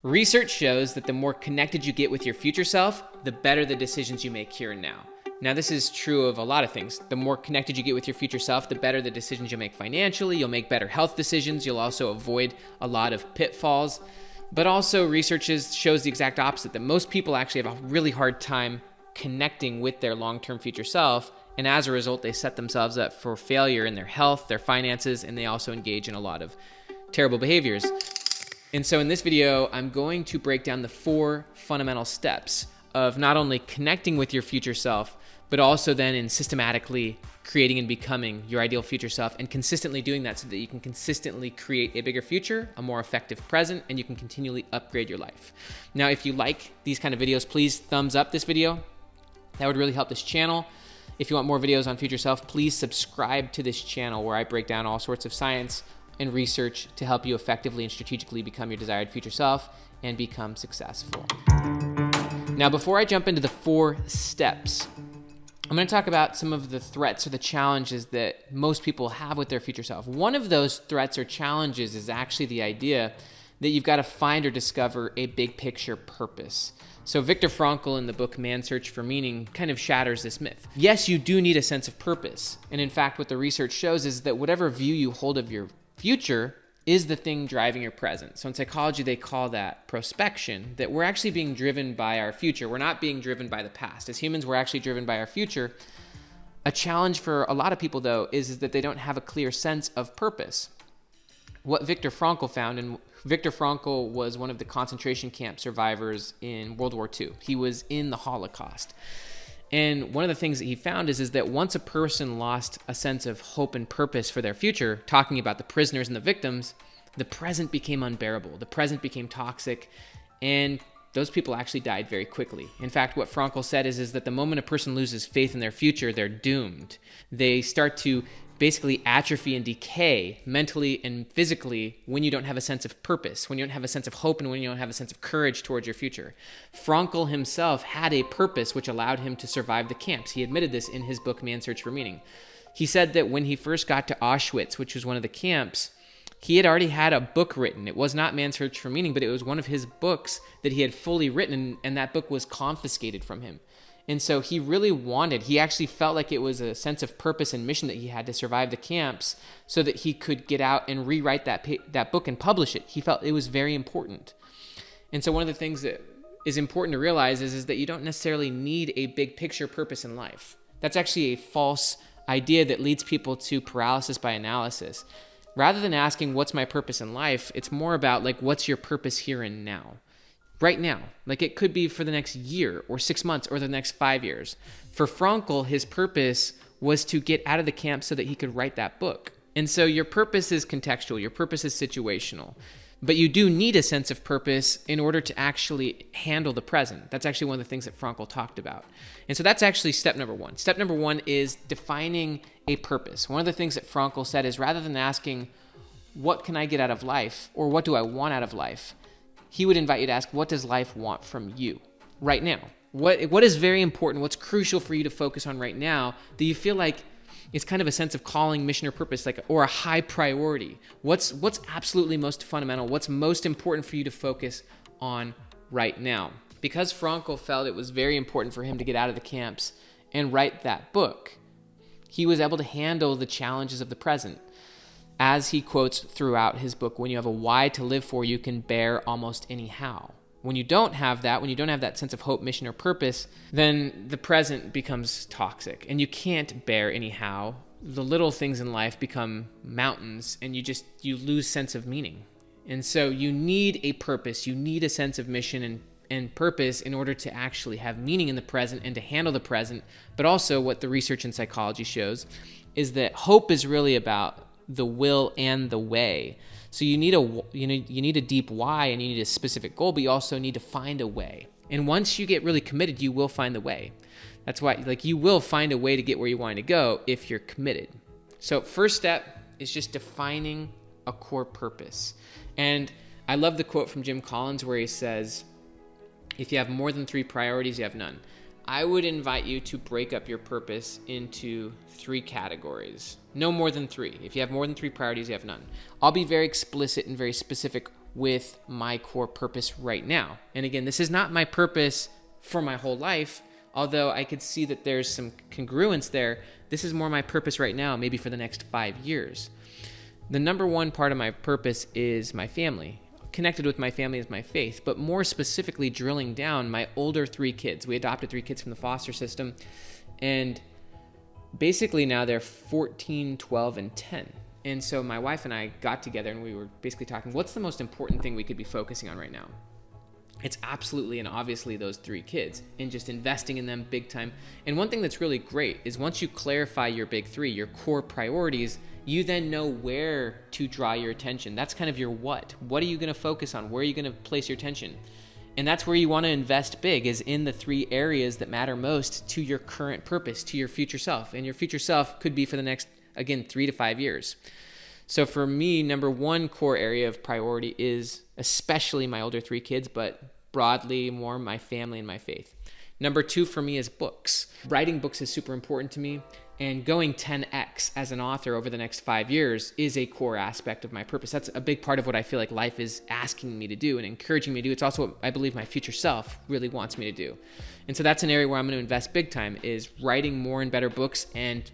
Research shows that the more connected you get with your future self, the better the decisions you make here and now. Now, this is true of a lot of things. The more connected you get with your future self, the better the decisions you'll make financially. You'll make better health decisions. You'll also avoid a lot of pitfalls. But also, research shows the exact opposite, that most people actually have a really hard time connecting with their long-term future self. And as a result, they set themselves up for failure in their health, their finances, and they also engage in a lot of terrible behaviors. And so in this video, I'm going to break down the 4 fundamental steps of not only connecting with your future self, but also then in systematically creating and becoming your ideal future self and consistently doing that so that you can consistently create a bigger future, a more effective present, and you can continually upgrade your life. Now, if you like these kind of videos, please thumbs up this video. That would really help this channel. If you want more videos on future self, please subscribe to this channel where I break down all sorts of science and research to help you effectively and strategically become your desired future self and become successful. Now, before I jump into the 4 steps, I'm going to talk about some of the threats or the challenges that most people have with their future self. One of those threats or challenges is actually the idea that you've got to find or discover a big picture purpose. So Viktor Frankl in the book Man's Search for Meaning kind of shatters this myth. Yes, you do need a sense of purpose. And in fact, what the research shows is that whatever view you hold of your future is the thing driving your present. So in psychology, they call that prospection, that we're actually being driven by our future. We're not being driven by the past. As humans, we're actually driven by our future. A challenge for a lot of people, though, is that they don't have a clear sense of purpose. What Viktor Frankl found, and Viktor Frankl was one of the concentration camp survivors in World War II. He was in the Holocaust. And one of the things that he found is that once a person lost a sense of hope and purpose for their future, talking about the prisoners and the victims, the present became unbearable. The present became toxic, and those people actually died very quickly. In fact, what Frankl said is that the moment a person loses faith in their future, they're doomed. They start to basically atrophy and decay mentally and physically when you don't have a sense of purpose, when you don't have a sense of hope, and when you don't have a sense of courage towards your future. Frankl himself had a purpose which allowed him to survive the camps. He admitted this in his book, Man's Search for Meaning. He said that when he first got to Auschwitz, which was one of the camps, he had already had a book written. It was not Man's Search for Meaning, but it was one of his books that he had fully written, and that book was confiscated from him. And so he actually felt like it was a sense of purpose and mission that he had to survive the camps so that he could get out and rewrite that book and publish it. He felt it was very important. And so one of the things that is important to realize is that you don't necessarily need a big picture purpose in life. That's actually a false idea that leads people to paralysis by analysis. Rather than asking, what's my purpose in life, it's more about what's your purpose here and now? Right now. It could be for the next year or 6 months or the next 5 years. For Frankl, his purpose was to get out of the camp so that he could write that book. And so your purpose is contextual. Your purpose is situational. But you do need a sense of purpose in order to actually handle the present. That's actually one of the things that Frankl talked about. And so that's actually step number 1. Step number 1 is defining a purpose. One of the things that Frankl said is rather than asking, what can I get out of life? Or what do I want out of life? He would invite you to ask, what does life want from you right now? What is very important? What's crucial for you to focus on right now that you feel like it's kind of a sense of calling, mission, or purpose, or a high priority? What's absolutely most fundamental? What's most important for you to focus on right now? Because Frankl felt it was very important for him to get out of the camps and write that book, he was able to handle the challenges of the present. As he quotes throughout his book, when you have a why to live for, you can bear almost any how. When you don't have that sense of hope, mission, or purpose, then the present becomes toxic and you can't bear any how. The little things in life become mountains and you lose sense of meaning. And so you need a purpose, you need a sense of mission and purpose in order to actually have meaning in the present and to handle the present. But also what the research in psychology shows is that hope is really about the will and the way. So you need a deep why and you need a specific goal, but you also need to find a way. And once you get really committed, you will find the way. That's why you will find a way to get where you want to go if you're committed. So first step is just defining a core purpose. And I love the quote from Jim Collins where he says, if you have more than 3 priorities, you have none. I would invite you to break up your purpose into 3 categories. No more than 3. If you have more than 3 priorities, you have none. I'll be very explicit and very specific with my core purpose right now. And again, this is not my purpose for my whole life, although I could see that there's some congruence there. This is more my purpose right now, maybe for the next 5 years. The number one part of my purpose is my family. Connected with my family is my faith, but more specifically drilling down my older 3 kids. We adopted 3 kids from the foster system, and basically now they're 14, 12, and 10. And so my wife and I got together and we were basically talking, what's the most important thing we could be focusing on right now? It's absolutely and obviously those 3 kids and just investing in them big time. And one thing that's really great is once you clarify your big 3, your core priorities, you then know where to draw your attention. That's kind of your what. What are you going to focus on? Where are you going to place your attention? And that's where you want to invest big, is in the 3 areas that matter most to your current purpose, to your future self. And your future self could be for the next, again, 3 to 5 years. So for me, number one core area of priority is especially my older 3 kids, but broadly more my family and my faith. Number 2 for me is books. Writing books is super important to me, and going 10x as an author over the next 5 years is a core aspect of my purpose. That's a big part of what I feel like life is asking me to do and encouraging me to do. It's also what I believe my future self really wants me to do. And so that's an area where I'm going to invest big time, is writing more and better books and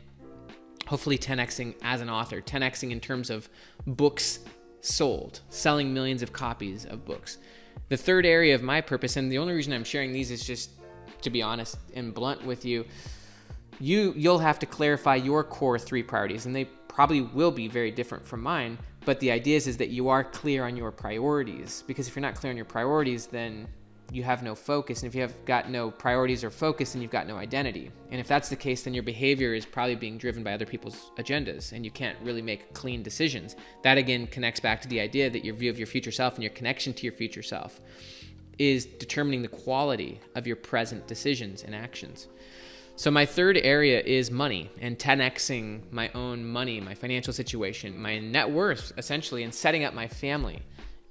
hopefully 10xing as an author, 10xing in terms of books sold, selling millions of copies of books. The third area of my purpose, and the only reason I'm sharing these is just to be honest and blunt with you, you'll have to clarify your core 3 priorities, and they probably will be very different from mine, but the idea is that you are clear on your priorities, because if you're not clear on your priorities, then you have no focus, and if you have got no priorities or focus, then you've got no identity. And if that's the case, then your behavior is probably being driven by other people's agendas, and you can't really make clean decisions. That again connects back to the idea that your view of your future self and your connection to your future self is determining the quality of your present decisions and actions. So my third area is money, and 10xing my own money, my financial situation, my net worth, essentially, and setting up my family,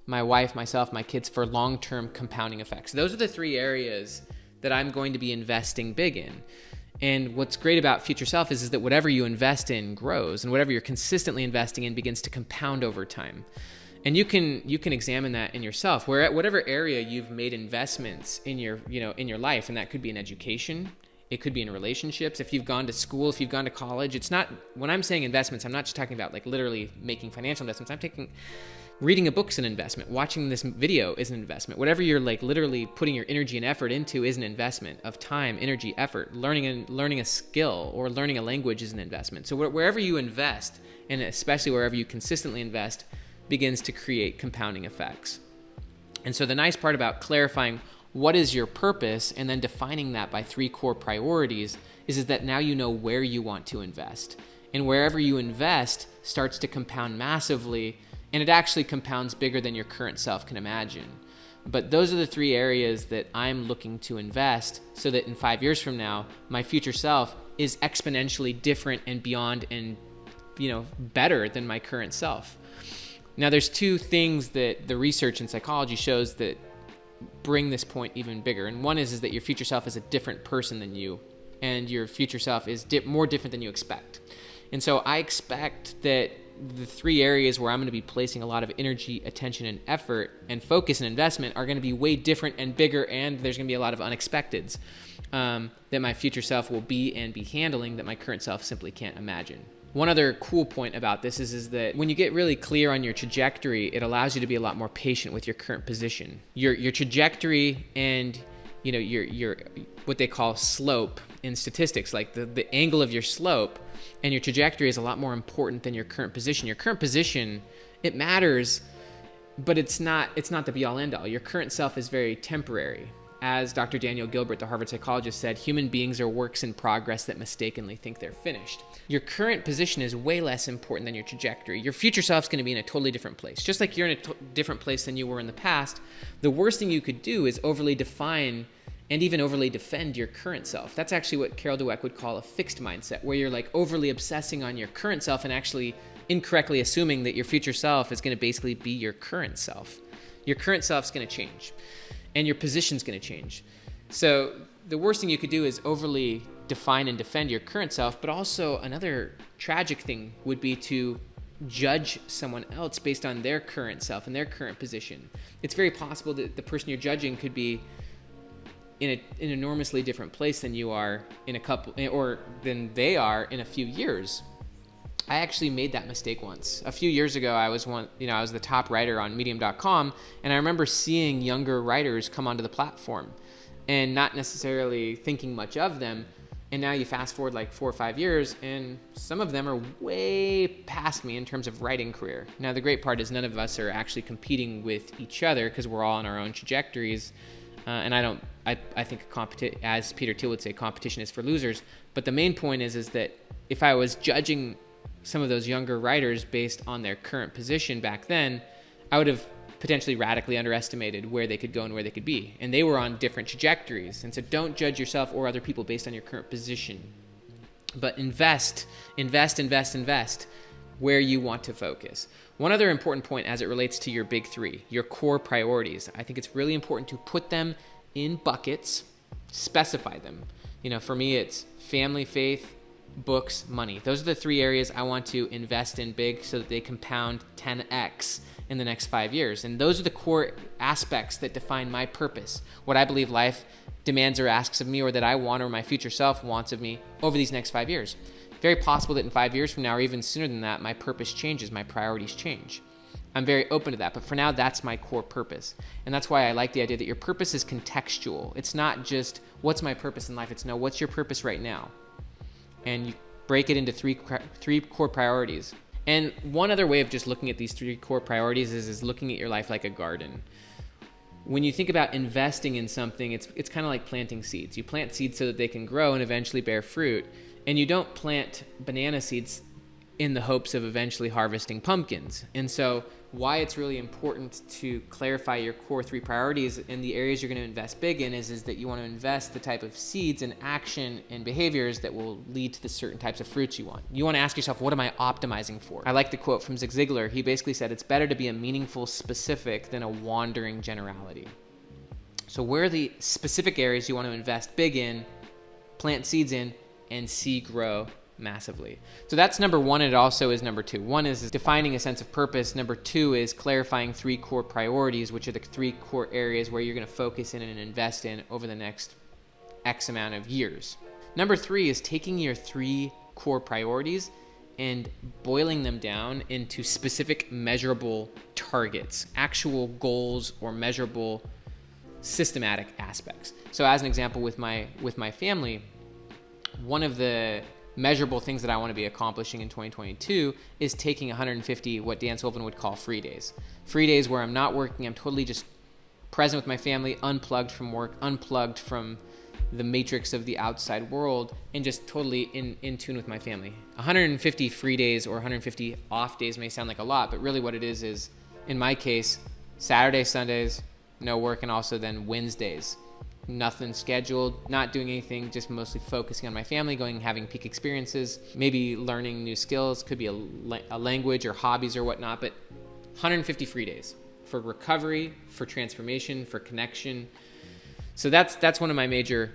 my wife, myself, my kids, for long-term compounding effects. Those are the 3 areas that I'm going to be investing big in. And what's great about future self is that whatever you invest in grows, and whatever you're consistently investing in begins to compound over time. And you can examine that in yourself, where at whatever area you've made investments in your life, and that could be in education, it could be in relationships. If you've gone to school, if you've gone to college, it's not, when I'm saying investments, I'm not just talking about like literally making financial investments. Reading a book's an investment. Watching this video is an investment. Whatever you're like literally putting your energy and effort into is an investment of time, energy, effort. Learning a skill or learning a language is an investment. So wherever you invest, and especially wherever you consistently invest, begins to create compounding effects. And so the nice part about clarifying what is your purpose and then defining that by 3 core priorities is that now you know where you want to invest. And wherever you invest starts to compound massively, and it actually compounds bigger than your current self can imagine. But those are the 3 areas that I'm looking to invest so that in 5 years from now, my future self is exponentially different and beyond and, better than my current self. Now, there's 2 things that the research in psychology shows that bring this point even bigger. And one is that your future self is a different person than you, and your future self is more different than you expect. And so I expect that the 3 areas where I'm going to be placing a lot of energy, attention, and effort and focus and investment are going to be way different and bigger, and there's going to be a lot of unexpecteds that my future self will be and be handling that my current self simply can't imagine. One other cool point about this is that when you get really clear on your trajectory, it allows you to be a lot more patient with your current position. Your trajectory and your what they call slope in statistics, like the angle of your slope and your trajectory is a lot more important than your current position. Your current position, it matters, but it's not the be all end all. Your current self is very temporary. As Dr. Daniel Gilbert, the Harvard psychologist, said, human beings are works in progress that mistakenly think they're finished. Your current position is way less important than your trajectory. Your future self's going to be in a totally different place. Just like you're in a different place than you were in the past, the worst thing you could do is overly define and even overly defend your current self. That's actually what Carol Dweck would call a fixed mindset, where you're like overly obsessing on your current self and actually incorrectly assuming that your future self is going to basically be your current self. Your current self's going to change, and your position's going to change. So the worst thing you could do is overly define and defend your current self, but also another tragic thing would be to judge someone else based on their current self and their current position. It's very possible that the person you're judging could be in an enormously different place than you are than they are in a few years. I actually made that mistake once. A few years ago, I was the top writer on medium.com, and I remember seeing younger writers come onto the platform and not necessarily thinking much of them. And now you fast forward like 4 or 5 years, and some of them are way past me in terms of writing career. Now, the great part is none of us are actually competing with each other because we're all on our own trajectories. And I think as Peter Thiel would say, competition is for losers. But the main point is that if I was judging some of those younger writers based on their current position back then, I would have potentially radically underestimated where they could go and where they could be. And they were on different trajectories. And so don't judge yourself or other people based on your current position, but invest where you want to focus. One other important point as it relates to your big three, your core priorities, I think it's really important to put them in buckets, specify them. For me, it's family, faith, books, money. Those are the 3 areas I want to invest in big so that they compound 10x in the next 5 years. And those are the core aspects that define my purpose, what I believe life demands or asks of me, or that I want or my future self wants of me over these next 5 years. Very possible that in 5 years from now, or even sooner than that, my purpose changes, my priorities change. I'm very open to that, but for now, that's my core purpose. And that's why I like the idea that your purpose is contextual. It's not just, what's my purpose in life? It's no, what's your purpose right now? And you break it into three core priorities. And one other way of just looking at these 3 core priorities is looking at your life like a garden. When you think about investing in something, it's kind of like planting seeds. You plant seeds so that they can grow and eventually bear fruit. And you don't plant banana seeds in the hopes of eventually harvesting pumpkins. And so why it's really important to clarify your core 3 priorities and the areas you're going to invest big in is that you want to invest the type of seeds and action and behaviors that will lead to the certain types of fruits you want. You want to ask yourself, what am I optimizing for? I like the quote from Zig Ziglar. He basically said, it's better to be a meaningful specific than a wandering generality. So where are the specific areas you want to invest big in, plant seeds in, and see grow massively? So that's number 1, and it also is number 2. 1 is defining a sense of purpose. Number 2 is clarifying 3 core priorities, which are the 3 core areas where you're going to focus in and invest in over the next X amount of years. Number 3 is taking your 3 core priorities and boiling them down into specific measurable targets, actual goals or measurable systematic aspects. So as an example, with my family, one of the measurable things that I want to be accomplishing in 2022 is taking 150 what Dan Sullivan would call free days. Free days where I'm not working, I'm totally just present with my family, unplugged from work, unplugged from the matrix of the outside world, and just totally in tune with my family. 150 free days or 150 off days may sound like a lot, but really what it is in my case, Saturday, Sundays, no work, and also then Wednesdays. Nothing scheduled, not doing anything, just mostly focusing on my family, going and having peak experiences, maybe learning new skills, could be a language or hobbies or whatnot, but 150 free days for recovery, for transformation, for connection. So that's one of my major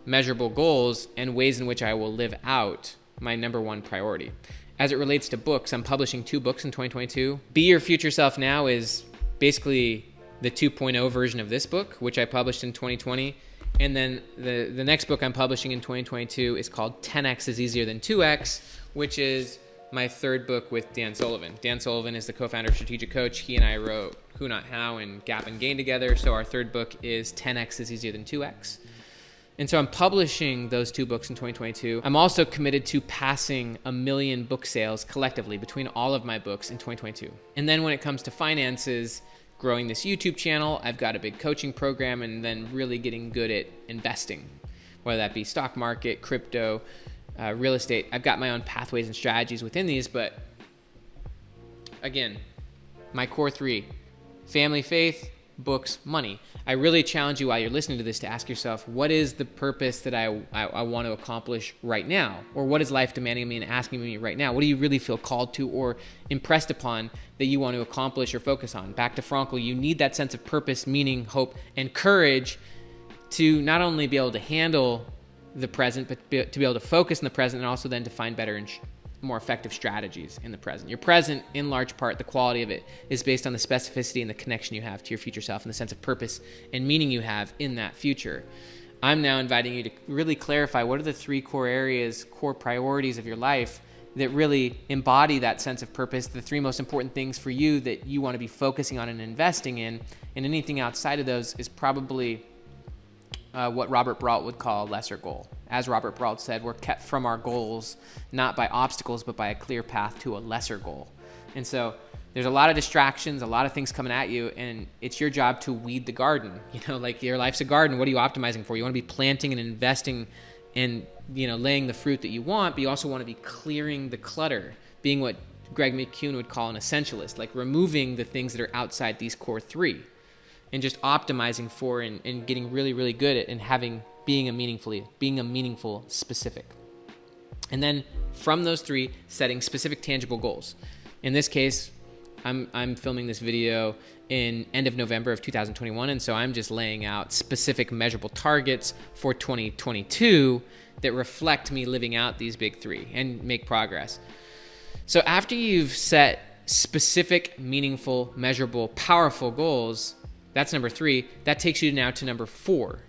measurable goals and ways in which I will live out my number 1 priority. As it relates to books, I'm publishing 2 books in 2022. Be Your Future Self Now is basically the 2.0 version of this book, which I published in 2020. And then the next book I'm publishing in 2022 is called 10X is Easier Than 2X, which is my 3rd book with Dan Sullivan. Dan Sullivan is the co-founder of Strategic Coach. He and I wrote Who Not How and Gap and Gain together. So our 3rd book is 10X is Easier Than 2X. And so I'm publishing those 2 books in 2022. I'm also committed to passing 1 million book sales collectively between all of my books in 2022. And then when it comes to finances, growing this YouTube channel, I've got a big coaching program, and then really getting good at investing, whether that be stock market, crypto, real estate. I've got my own pathways and strategies within these, but again, my core 3, family, faith, books, money. I really challenge you while you're listening to this to ask yourself, what is the purpose that I want to accomplish right now? Or what is life demanding of me and asking me right now? What do you really feel called to or impressed upon that you want to accomplish or focus on? Back to FRANKL, you need that sense of purpose, meaning, hope, and courage to not only be able to handle the present, but to be able to focus in the present, and also then to find better more effective strategies in the present. Your present, in large part, the quality of it is based on the specificity and the connection you have to your future self and the sense of purpose and meaning you have in that future. I'm now inviting you to really clarify what are the 3 core areas, core priorities of your life that really embody that sense of purpose, the 3 most important things for you that you want to be focusing on and investing in, and anything outside of those is probably what Robert Brault would call a lesser goal. As Robert Brault said, we're kept from our goals, not by obstacles, but by a clear path to a lesser goal. And so there's a lot of distractions, a lot of things coming at you, and it's your job to weed the garden. Like your life's a garden. What are you optimizing for? You want to be planting and investing and, laying the fruit that you want, but you also want to be clearing the clutter, being what Greg McKeown would call an essentialist, like removing the things that are outside these core 3 and just optimizing for and getting really, really good at and being a meaningful specific. And then from those 3, setting specific tangible goals. In this case, I'm filming this video in end of November of 2021, and so I'm just laying out specific measurable targets for 2022 that reflect me living out these big 3 and make progress. So after you've set specific, meaningful, measurable, powerful goals, that's number 3, that takes you now to number 4.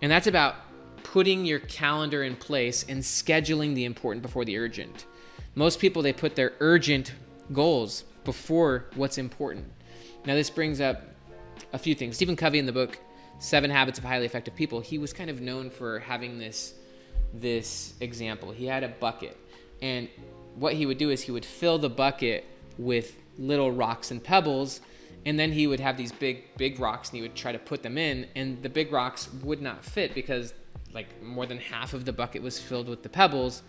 And that's about putting your calendar in place and scheduling the important before the urgent. Most people, they put their urgent goals before what's important. Now this brings up a few things. Stephen Covey, in the book 7 Habits of Highly Effective People, he was kind of known for having this example. He had a bucket, and what he would do is he would fill the bucket with little rocks and pebbles, and then he would have these big rocks, and he would try to put them in, and the big rocks would not fit because like more than half of the bucket was filled with the pebbles.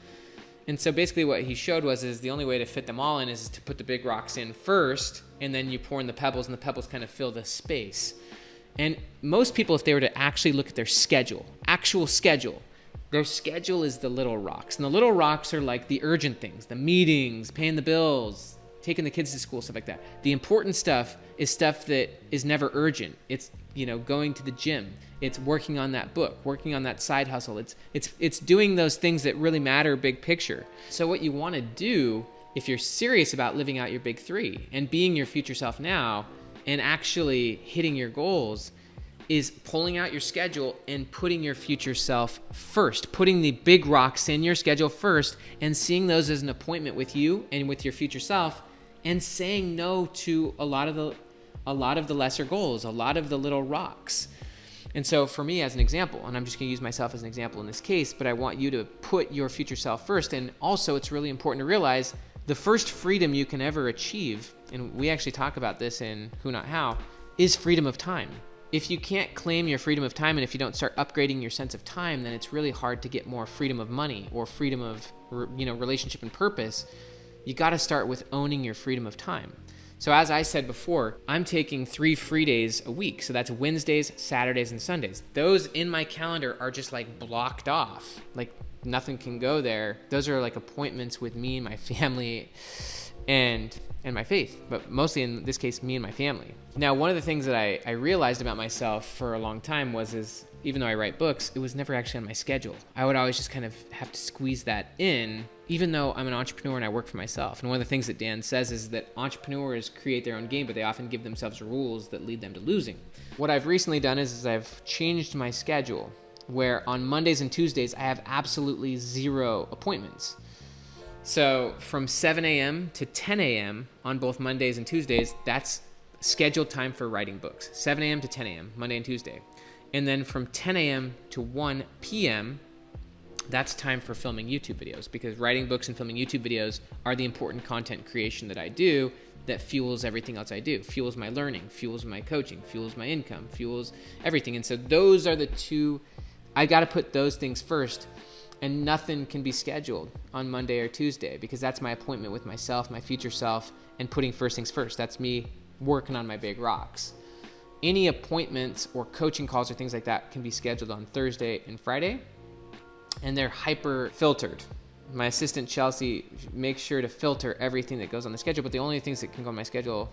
And so basically what he showed is the only way to fit them all in is to put the big rocks in first, and then you pour in the pebbles, and the pebbles kind of fill the space. And most people, if they were to actually look at their actual schedule, their schedule is the little rocks. And the little rocks are like the urgent things, the meetings, paying the bills, taking the kids to school, stuff like that. The important stuff is stuff that is never urgent. It's, going to the gym. It's working on that book, working on that side hustle. It's doing those things that really matter big picture. So what you want to do, if you're serious about living out your big 3 and being your future self now and actually hitting your goals, is pulling out your schedule and putting your future self first, putting the big rocks in your schedule first and seeing those as an appointment with you and with your future self, and saying no to a lot of the lesser goals, a lot of the little rocks. And so for me, as an example, and I'm just going to use myself as an example in this case, but I want you to put your future self first. And also it's really important to realize the first freedom you can ever achieve, and we actually talk about this in Who Not How, is freedom of time. If you can't claim your freedom of time, and if you don't start upgrading your sense of time, then it's really hard to get more freedom of money or freedom of, relationship and purpose. You got to start with owning your freedom of time. So as I said before, I'm taking 3 free days a week. So that's Wednesdays, Saturdays, and Sundays. Those in my calendar are just like blocked off. Like nothing can go there. Those are like appointments with me and my family and my faith, but mostly in this case, me and my family. Now, one of the things that I realized about myself for a long time is even though I write books, it was never actually on my schedule. I would always just kind of have to squeeze that in, even though I'm an entrepreneur and I work for myself. And one of the things that Dan says is that entrepreneurs create their own game, but they often give themselves rules that lead them to losing. What I've recently done is I've changed my schedule, where on Mondays and Tuesdays, I have absolutely 0 appointments. So from 7 a.m. to 10 a.m. on both Mondays and Tuesdays, that's scheduled time for writing books. 7 a.m. to 10 a.m., Monday and Tuesday. And then from 10 a.m. to 1 p.m., that's time for filming YouTube videos, because writing books and filming YouTube videos are the important content creation that I do that fuels everything else I do, fuels my learning, fuels my coaching, fuels my income, fuels everything. And so those are the 2, I got to put those things first, and nothing can be scheduled on Monday or Tuesday, because that's my appointment with myself, my future self, and putting first things first. That's me working on my big rocks. Any appointments or coaching calls or things like that can be scheduled on Thursday and Friday, and they're hyper filtered. My assistant Chelsea makes sure to filter everything that goes on the schedule, but the only things that can go on my schedule,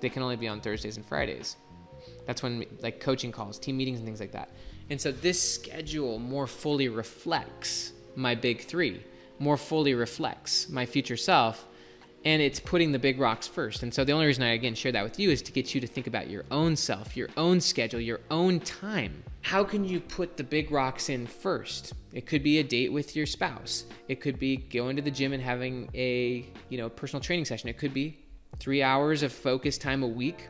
they can only be on Thursdays and Fridays. That's when, like, coaching calls, team meetings, and things like that. And so this schedule more fully reflects my big 3, more fully reflects my future self. And it's putting the big rocks first. And so the only reason I, again, share that with you is to get you to think about your own self, your own schedule, your own time. How can you put the big rocks in first? It could be a date with your spouse. It could be going to the gym and having a, personal training session. It could be 3 hours of focused time a week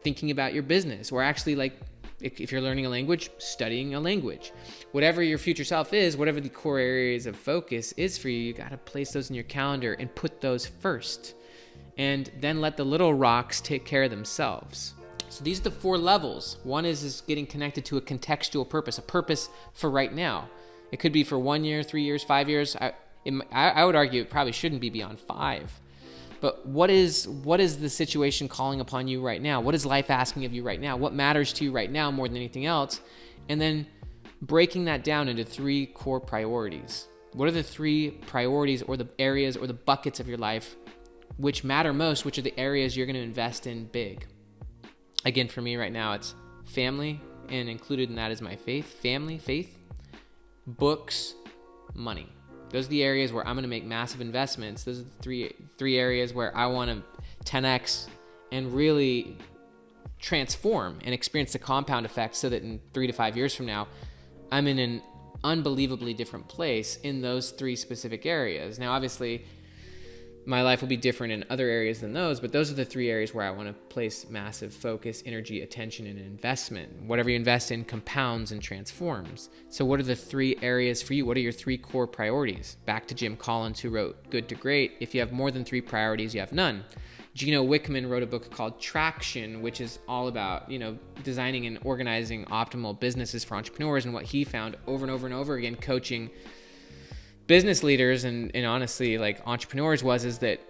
thinking about your business, or actually, if you're learning a language, studying a language. Whatever your future self is, whatever the core areas of focus is for you, you got to place those in your calendar and put those first. And then let the little rocks take care of themselves. So these are the 4 levels. One is getting connected to a contextual purpose, a purpose for right now. It could be for 1 year, 3 years, 5 years. I would argue it probably shouldn't be beyond 5. But what is the situation calling upon you right now? What is life asking of you right now? What matters to you right now more than anything else? And then breaking that down into 3 core priorities. What are the 3 priorities or the areas or the buckets of your life which matter most? Which are the areas you're going to invest in big? Again, for me right now, it's family, and included in that is my faith. Family, faith, books, money. Those are the areas where I'm going to make massive investments. Those are the three areas where I want to 10x and really transform and experience the compound effect so that in 3 to 5 years from now, I'm in an unbelievably different place in those 3 specific areas. Now, obviously, my life will be different in other areas than those, but those are the 3 areas where I want to place massive focus, energy, attention, and investment. Whatever you invest in compounds and transforms. So what are the 3 areas for you? What are your 3 core priorities? Back to Jim Collins, who wrote Good to Great. If you have more than 3 priorities, you have none. GINO WICKMAN wrote a book called Traction, which is all about, designing and organizing optimal businesses for entrepreneurs. And what he found over and over and over again, coaching business leaders and honestly entrepreneurs is that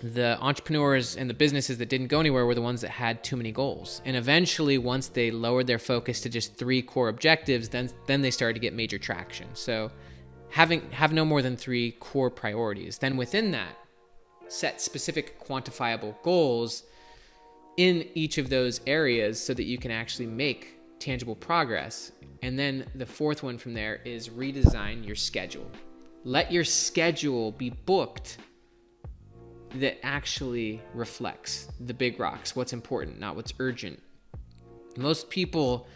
the entrepreneurs and the businesses that didn't go anywhere were the ones that had too many goals. And eventually, once they lowered their focus to just 3 core objectives, then they started to get major traction. So have no more than 3 core priorities. Then within that, set specific quantifiable goals in each of those areas so that you can actually make tangible progress. And then the 4th one from there is redesign your schedule. Let your schedule be booked that actually reflects the big rocks, what's important, not what's urgent. Most people,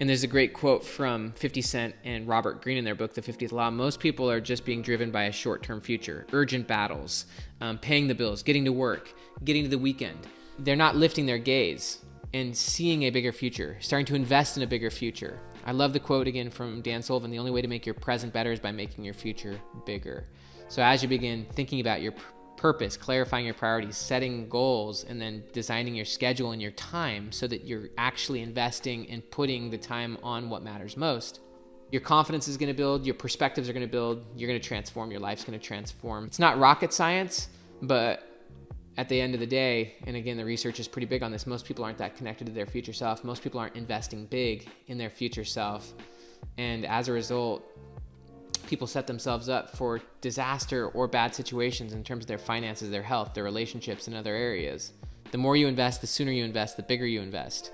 and there's a great quote from 50 Cent and Robert Greene in their book, The 50th Law, most people are just being driven by a short-term future, urgent battles, paying the bills, getting to work, getting to the weekend. They're not lifting their gaze and seeing a bigger future, starting to invest in a bigger future. I love the quote again from Dan Sullivan, the only way to make your present better is by making your future bigger. So as you begin thinking about your purpose, clarifying your priorities, setting goals, and then designing your schedule and your time so that you're actually investing and putting the time on what matters most, your confidence is going to build, your perspectives are going to build, you're going to transform, your life's going to transform. It's not rocket science, but at the end of the day, and again, the research is pretty big on this, most people aren't that connected to their future self. Most people aren't investing big in their future self. And as a result, people set themselves up for disaster or bad situations in terms of their finances, their health, their relationships, and other areas. The more you invest, the sooner you invest, the bigger you invest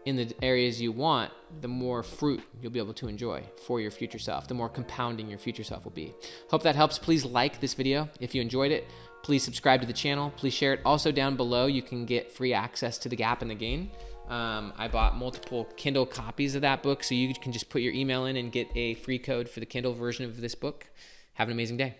in the areas you want, the more fruit you'll be able to enjoy for your future self, the more compounding your future self will be. Hope that helps. Please like this video if you enjoyed it. Please subscribe to the channel. Please share it. Also down below, you can get free access to The Gap and the Gain. I bought multiple Kindle copies of that book, so you can just put your email in and get a free code for the Kindle version of this book. Have an amazing day.